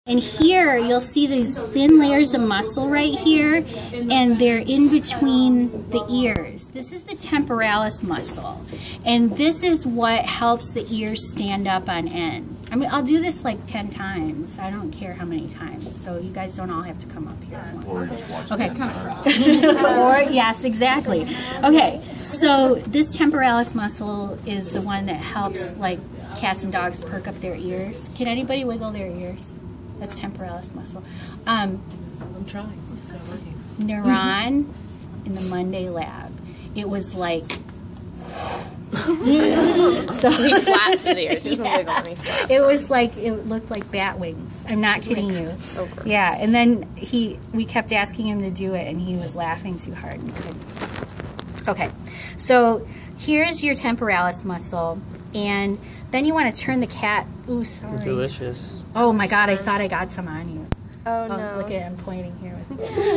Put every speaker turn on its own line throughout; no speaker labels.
And here you'll see these thin layers of muscle right here, and they're in between the ears. This is the temporalis muscle, and this is what helps the ears stand up on end. I mean, I'll do this like 10 times. I don't care how many times, so you guys don't all have to come up here at once.
Or just watch
Okay. Or, yes, exactly. Okay, so this temporalis muscle is the one that helps like cats and dogs perk up their ears. Can anybody wiggle their ears? That's temporalis muscle.
I'm trying. It's not working.
Neuron in the Monday lab. It was like.
So he flaps his ears. He doesn't wiggle when he flaps.
It was like, it looked like bat wings. I'm not kidding you.
So gross.
Yeah, and then we kept asking him to do it, and he was laughing too hard and couldn't. Okay, so here's your temporalis muscle, and then you want to turn the cat. Ooh, sorry.
Delicious.
Oh my God, I thought I got some on you.
Oh no.
Look at it, I'm pointing here.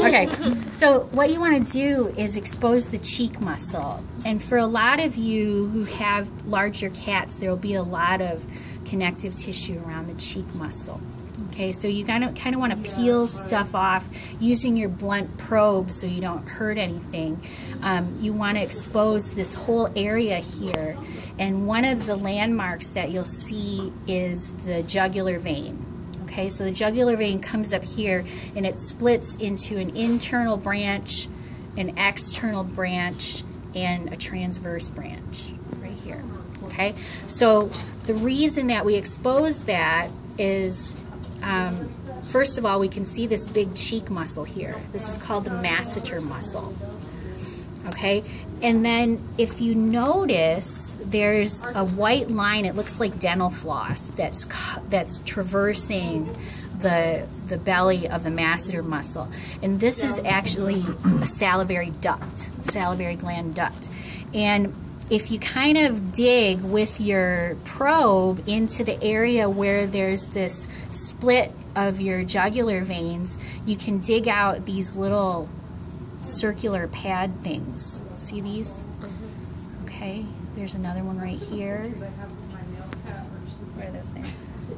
Okay, so what you want to do is expose the cheek muscle. And for a lot of you who have larger cats, there will be a lot of connective tissue around the cheek muscle. Okay, so you kind of want to peel stuff off using your blunt probe so you don't hurt anything. You want to expose this whole area here. And one of the landmarks that you'll see is the jugular vein. Okay, so the jugular vein comes up here and it splits into an internal branch, an external branch, and a transverse branch right here. Okay, so the reason that we expose that is, first of all, we can see this big cheek muscle here. This is called the masseter muscle. Okay, and then if you notice, there's a white line. It looks like dental floss that's traversing the belly of the masseter muscle, and this is actually a salivary duct, salivary gland duct. And if you kind of dig with your probe into the area where there's this split of your jugular veins, you can dig out these little circular pad things. See these? Okay, there's another one right here. What are those things?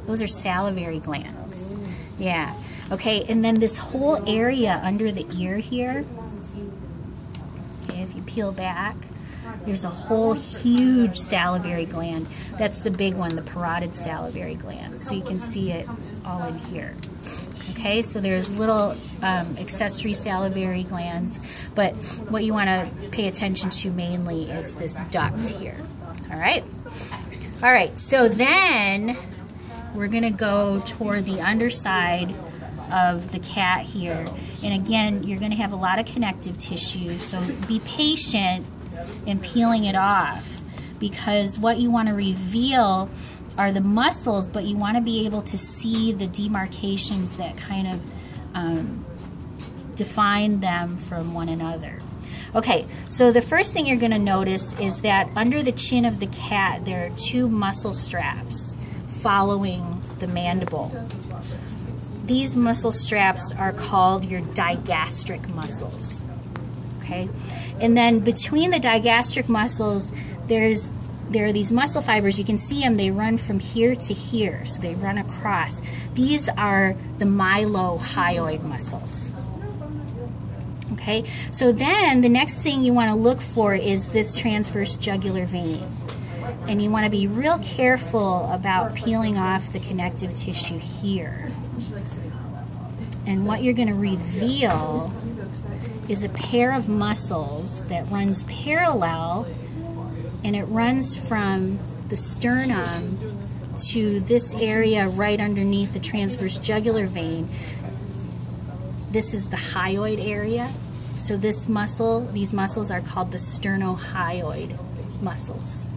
Those are salivary glands. Yeah. Okay, and then this whole area under the ear here, okay, if you peel back, there's a whole huge salivary gland. That's the big one, the parotid salivary gland. So you can see it all in here. Okay, so there's little accessory salivary glands, but what you want to pay attention to mainly is this duct here. All right? All right, so then we're going to go toward the underside of the cat here. And again, you're going to have a lot of connective tissue, so be patient in peeling it off, because what you want to reveal are the muscles, but you want to be able to see the demarcations that kind of define them from one another. Okay, so the first thing you're going to notice is that under the chin of the cat there are two muscle straps following the mandible. These muscle straps are called your digastric muscles. Okay, and then between the digastric muscles there are these muscle fibers. You can see them. They run from here to here, so they run across. These are the mylohyoid muscles. Okay, so then the next thing you want to look for is this transverse jugular vein. And you want to be real careful about peeling off the connective tissue here. And what you're going to reveal is a pair of muscles that runs parallel, and it runs from the sternum to this area right underneath the transverse jugular vein. This is the hyoid area. So this muscle, these muscles are called the sternohyoid muscles.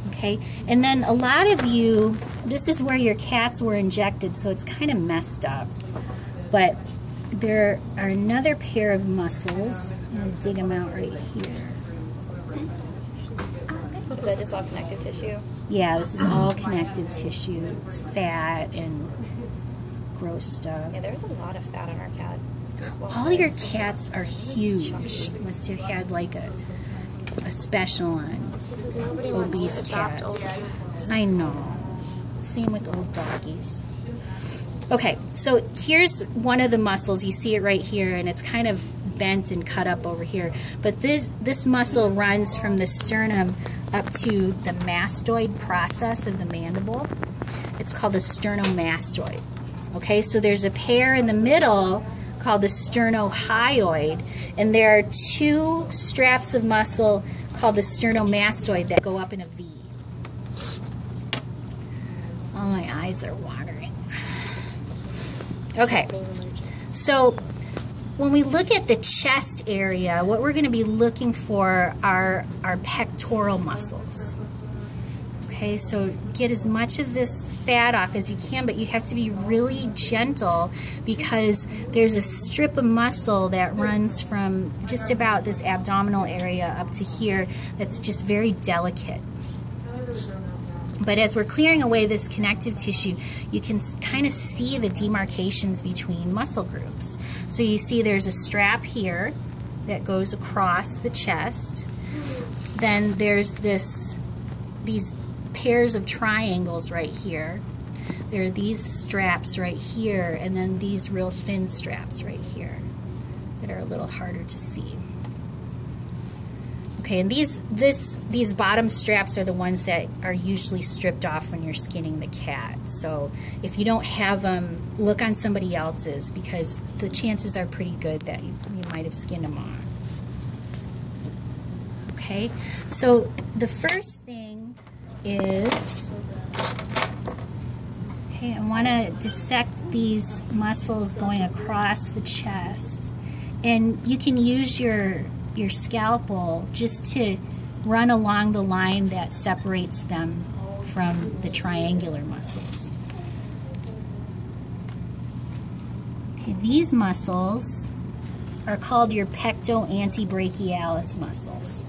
Okay, and then a lot of you, this is where your cats were injected, so it's kind of messed up. But there are another pair of muscles. I'm going to dig them out right here.
Is that just all connective tissue?
Yeah, this is all connective tissue. It's fat and gross stuff.
Yeah, there's a lot of fat on our cat as well.
All your cats are huge. Must have had like a special on
Because nobody wants to
obese
adopt
cats.
old cats.
I know. Same with old doggies. Okay, so here's one of the muscles. You see it right here, and it's kind of bent and cut up over here. But this muscle runs from the sternum up to the mastoid process of the mandible. It's called the sternomastoid. Okay, so there's a pair in the middle called the sternohyoid, and there are two straps of muscle called the sternomastoid that go up in a V. Oh, my eyes are watering. Okay, so when we look at the chest area, what we're going to be looking for are our pectoral muscles. Okay, so get as much of this fat off as you can, but you have to be really gentle because there's a strip of muscle that runs from just about this abdominal area up to here that's just very delicate. But as we're clearing away this connective tissue, you can kind of see the demarcations between muscle groups. So you see there's a strap here that goes across the chest. Then there's these pairs of triangles right here. There are these straps right here, and then these real thin straps right here that are a little harder to see. Okay, and these bottom straps are the ones that are usually stripped off when you're skinning the cat. So if you don't have them, look on somebody else's because the chances are pretty good that you might have skinned them off. Okay, so the first thing is, okay, I want to dissect these muscles going across the chest, and you can use your scalpel just to run along the line that separates them from the triangular muscles. Okay, these muscles are called your pecto-antebrachialis muscles.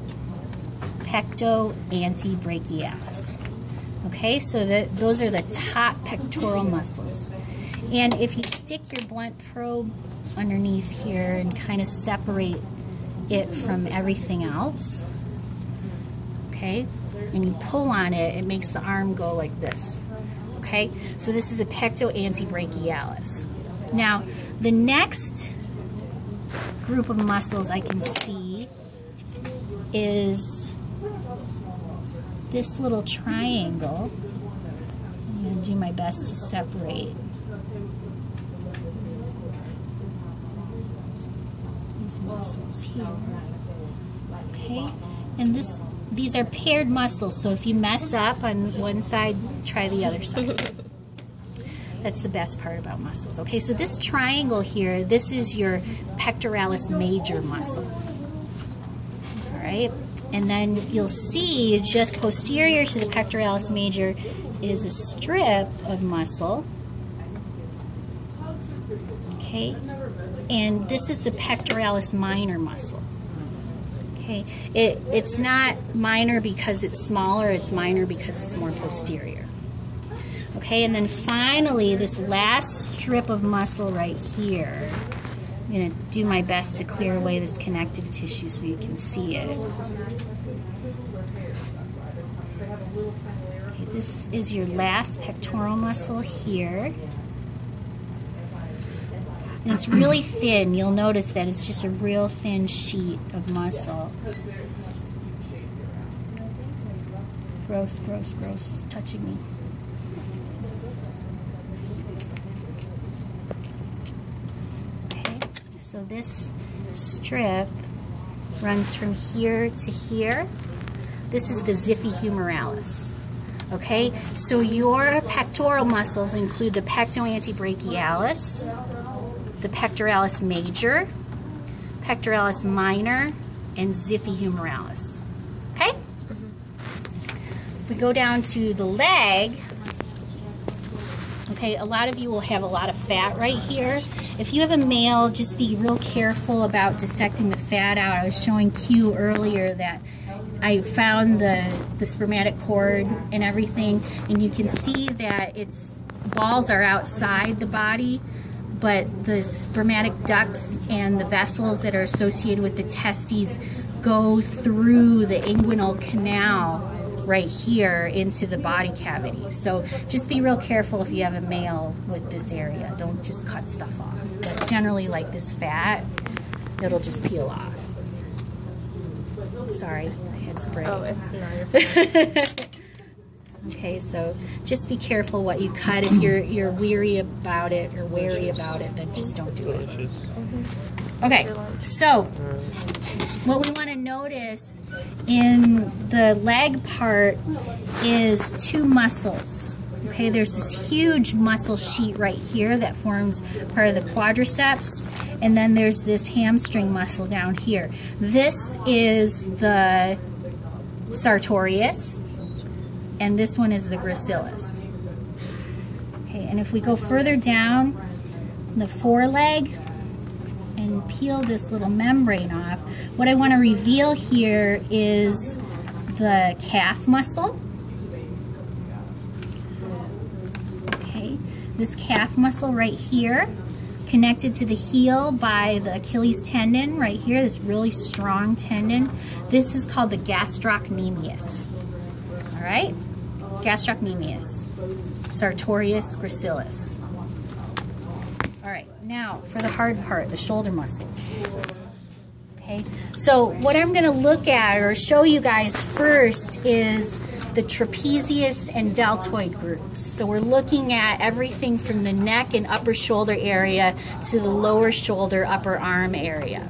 Pecto-antebrachialis. Okay, so those are the top pectoral muscles. And if you stick your blunt probe underneath here and kind of separate it from everything else, okay, and you pull on it, it makes the arm go like this. Okay, so this is the pecto-antebrachialis. Now, the next group of muscles I can see is this little triangle. I'm going to do my best to separate these muscles here. Okay, and these are paired muscles, so if you mess up on one side, try the other side. That's the best part about muscles. Okay, so this triangle here, this is your pectoralis major muscle. All right, and then you'll see just posterior to the pectoralis major is a strip of muscle. Okay, and this is the pectoralis minor muscle. Okay, it's not minor because it's smaller, it's minor because it's more posterior. Okay, and then finally, this last strip of muscle right here, I'm going to do my best to clear away this connective tissue so you can see it. Okay, this is your last pectoral muscle here. And it's really thin. You'll notice that it's just a real thin sheet of muscle. Gross, gross, gross. It's touching me. So this strip runs from here to here. This is the xiphi humerales. Okay, so your pectoral muscles include the pecto-antebrachialis, the pectoralis major, pectoralis minor, and xiphi humerales. Okay? If we go down to the leg, okay, a lot of you will have a lot of fat right here. If you have a male, just be real careful about dissecting the fat out. I was showing Q earlier that I found the spermatic cord and everything, and you can see that its balls are outside the body, but the spermatic ducts and the vessels that are associated with the testes go through the inguinal canal right here into the body cavity. So just be real careful if you have a male with this area. Don't just cut stuff off. But generally, like this fat, it'll just peel off. Sorry, I had spray.
Oh, it's
Okay, so just be careful what you cut. If you're weary about it or wary about it, then just don't do it. Okay, so what we want to notice in the leg part is two muscles. Okay, there's this huge muscle sheet right here that forms part of the quadriceps, and then there's this hamstring muscle down here. This is the Sartorius, and this one is the gracilis. Okay, and if we go further down the foreleg and peel this little membrane off, what I want to reveal here is the calf muscle. Okay, this calf muscle right here, connected to the heel by the Achilles tendon right here, this really strong tendon. This is called the gastrocnemius. All right, gastrocnemius, Sartorius, gracilis. All right, now for the hard part, the shoulder muscles. Okay, so what I'm going to look at or show you guys first is the trapezius and deltoid groups. So we're looking at everything from the neck and upper shoulder area to the lower shoulder, upper arm area.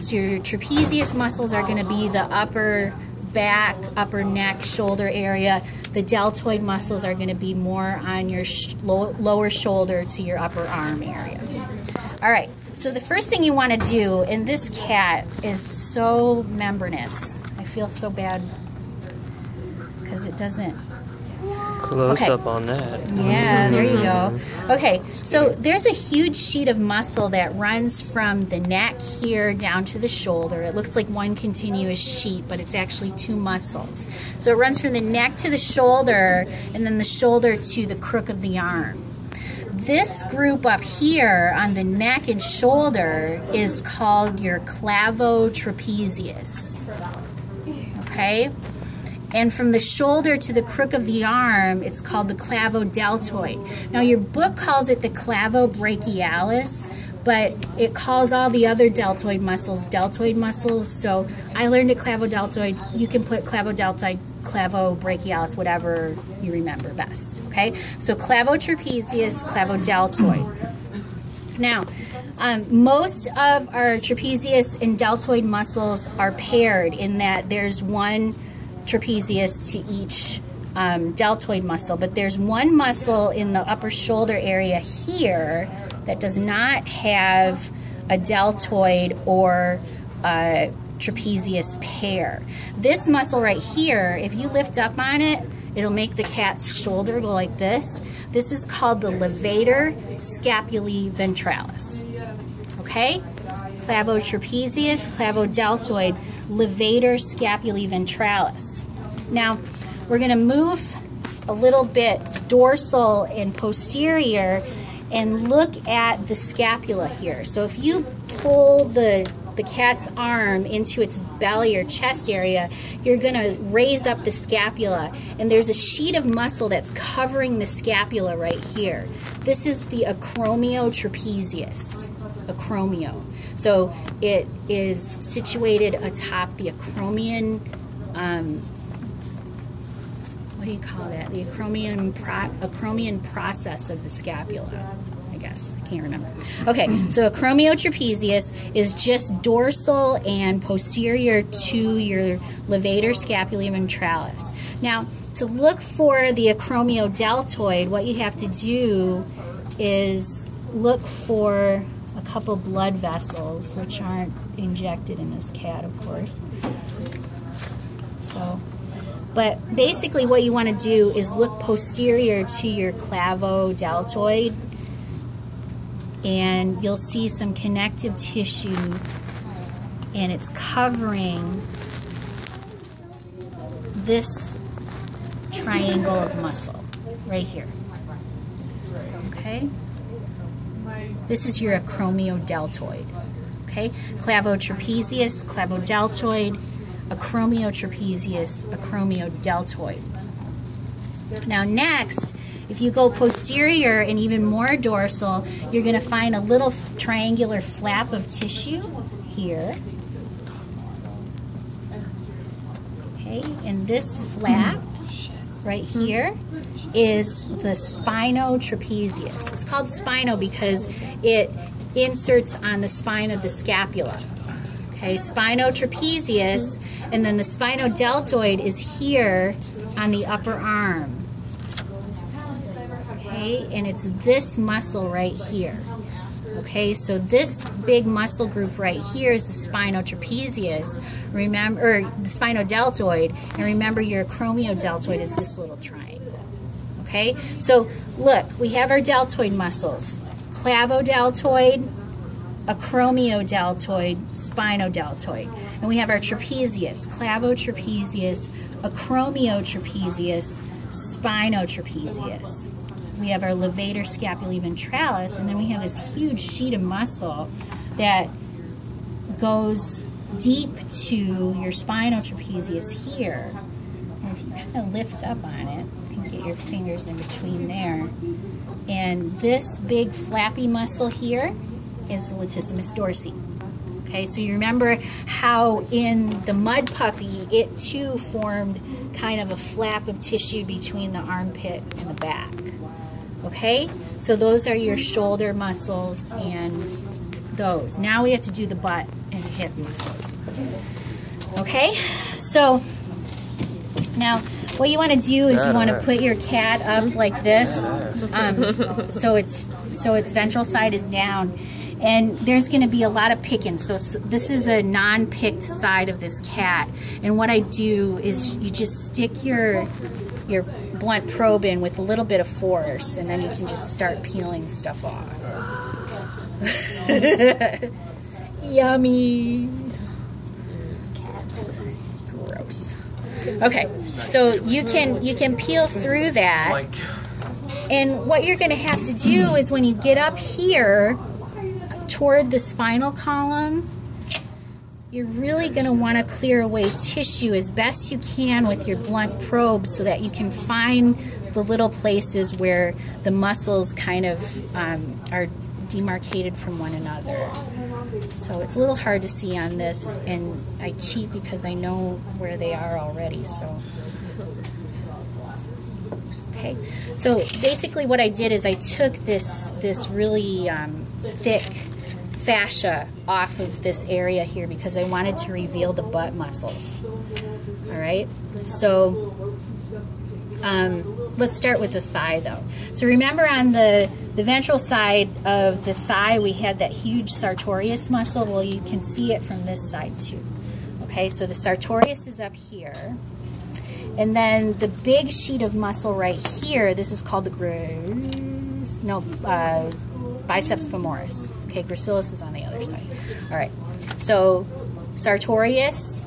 So your trapezius muscles are going to be the upper back, upper neck, shoulder area. The deltoid muscles are going to be more on your lower shoulder to your upper arm area. All right, so the first thing you want to do, and this cat is so membranous. I feel so bad because it doesn't.
Close up on that.
Yeah, there you go. Okay, so there's a huge sheet of muscle that runs from the neck here down to the shoulder. It looks like one continuous sheet, but it's actually two muscles. So it runs from the neck to the shoulder, and then the shoulder to the crook of the arm. This group up here on the neck and shoulder is called your clavotrapezius. Okay? And from the shoulder to the crook of the arm, it's called the clavodeltoid. Now, your book calls it the clavobrachialis, but it calls all the other deltoid muscles, so I learned at clavodeltoid. You can put clavodeltoid, clavobrachialis, whatever you remember best, okay? So clavotrapezius, clavodeltoid. Now, most of our trapezius and deltoid muscles are paired in that there's one trapezius to each deltoid muscle, but there's one muscle in the upper shoulder area here that does not have a deltoid or a trapezius pair. This muscle right here, if you lift up on it, it'll make the cat's shoulder go like this. This is called the Levator, Scapulae, Ventralis. Okay? Clavotrapezius, clavodeltoid, Levator, Scapulae, Ventralis. Now, we're going to move a little bit dorsal and posterior and look at the scapula here. So if you pull the cat's arm into its belly or chest area, you're going to raise up the scapula, and there's a sheet of muscle that's covering the scapula right here. This is the Acromial Trapezius. Acromio. So it is situated atop the acromion, what do you call that? The acromion process of the scapula, I guess. I can't remember. Okay, so Acromial Trapezius is just dorsal and posterior to your Levator, Scapulae, Ventralis. Now, to look for the Acromial Deltoid, what you have to do is look for a couple blood vessels, which aren't injected in this cat, of course. So, but basically what you want to do is look posterior to your clavodeltoid, and you'll see some connective tissue, and it's covering this triangle of muscle right here. Okay? This is your Acromial Deltoid. Okay? Clavotrapezius, clavodeltoid, Acromial Trapezius, Acromial Deltoid. Now next, if you go posterior and even more dorsal, you're going to find a little triangular flap of tissue here. Okay, and this flap right here is the Spinal Trapezius. It's called spino because it inserts on the spine of the scapula. Okay, Spinal Trapezius, and then the Spinal Deltoid is here on the upper arm. Okay, and it's this muscle right here. Okay, so this big muscle group right here is the Spinal Trapezius, remember, or the Spinal Deltoid, and remember your Acromial Deltoid is this little triangle. Okay, so look, we have our deltoid muscles, clavodeltoid, Acromial Deltoid, Spinal Deltoid, and we have our trapezius, clavotrapezius, Acromial Trapezius, Spinal Trapezius. We have our Levator, Scapulae, Ventralis, and then we have this huge sheet of muscle that goes deep to your Spinal Trapezius here. And if you kind of lift up on it, you can get your fingers in between there. And this big flappy muscle here is the latissimus dorsi. Okay, so you remember how in the mud puppy, it too formed kind of a flap of tissue between the armpit and the back. Okay, so those are your shoulder muscles and those. Now we have to do the butt and hip muscles. Okay, so now what you want to do is you want to put your cat up like this, so its ventral side is down, and there's going to be a lot of picking. So this is a non-picked side of this cat, and what I do is you just stick your blunt probe in with a little bit of force, and then you can just start peeling stuff off. Yummy. Cat. Gross. Okay, so you can peel through that, and what you're going to have to do is when you get up here toward the spinal column, you're really going to want to clear away tissue as best you can with your blunt probe so that you can find the little places where the muscles kind of are demarcated from one another. So it's a little hard to see on this, and I cheat because I know where they are already. So okay, so basically what I did is I took this really thick fascia off of this area here because I wanted to reveal the butt muscles. All right, so let's start with the thigh though. So remember on the ventral side of the thigh we had that huge Sartorius muscle. Well, you can see it from this side too. Okay, so the Sartorius is up here, and then the big sheet of muscle right here, this is called the biceps femoris. Okay, gracilis is on the other side. All right, so Sartorius,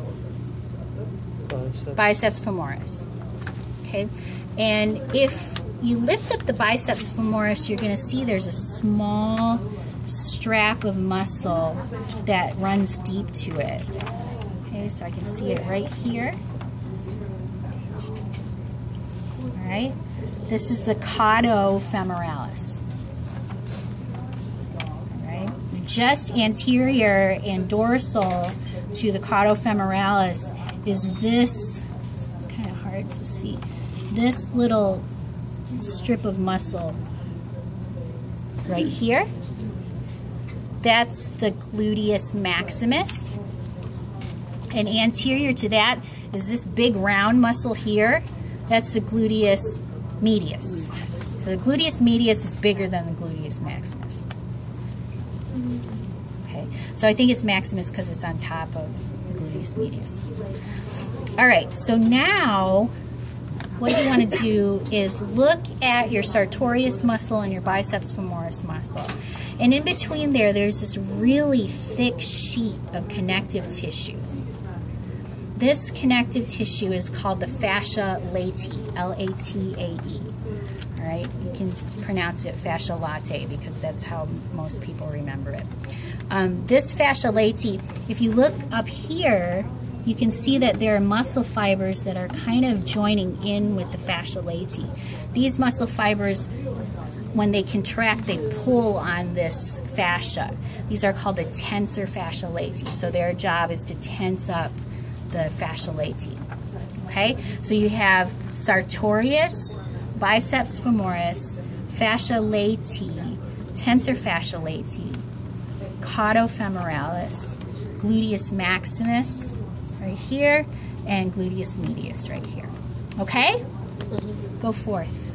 biceps femoris. Okay, and if you lift up the biceps femoris, you're going to see there's a small strap of muscle that runs deep to it. Okay, so I can see it right here. All right, this is the caudo femoralis. Just anterior and dorsal to the caudo femoralis is this, it's kind of hard to see, this little strip of muscle right here. That's the gluteus maximus. And anterior to that is this big round muscle here. That's the gluteus medius. So the gluteus medius is bigger than the gluteus maximus. Okay, so I think it's maximus because it's on top of the gluteus medius. All right, so now what you want to do is look at your Sartorius muscle and your biceps femoris muscle. And in between there, there's this really thick sheet of connective tissue. This connective tissue is called the fascia latae, L-A-T-A-E. All right, you can pronounce it fascia latae because that's how most people remember it. This fascia latae, if you look up here you can see that there are muscle fibers that are kind of joining in with the fascia latae. These muscle fibers, when they contract, they pull on this fascia. These are called the tensor fascia latae. So their job is to tense up the fascia latae. Okay? So you have Sartorius, Biceps femoris, fascia latae, tensor fascia latae, cauda femoralis, gluteus maximus right here, and gluteus medius right here. Okay? Go forth.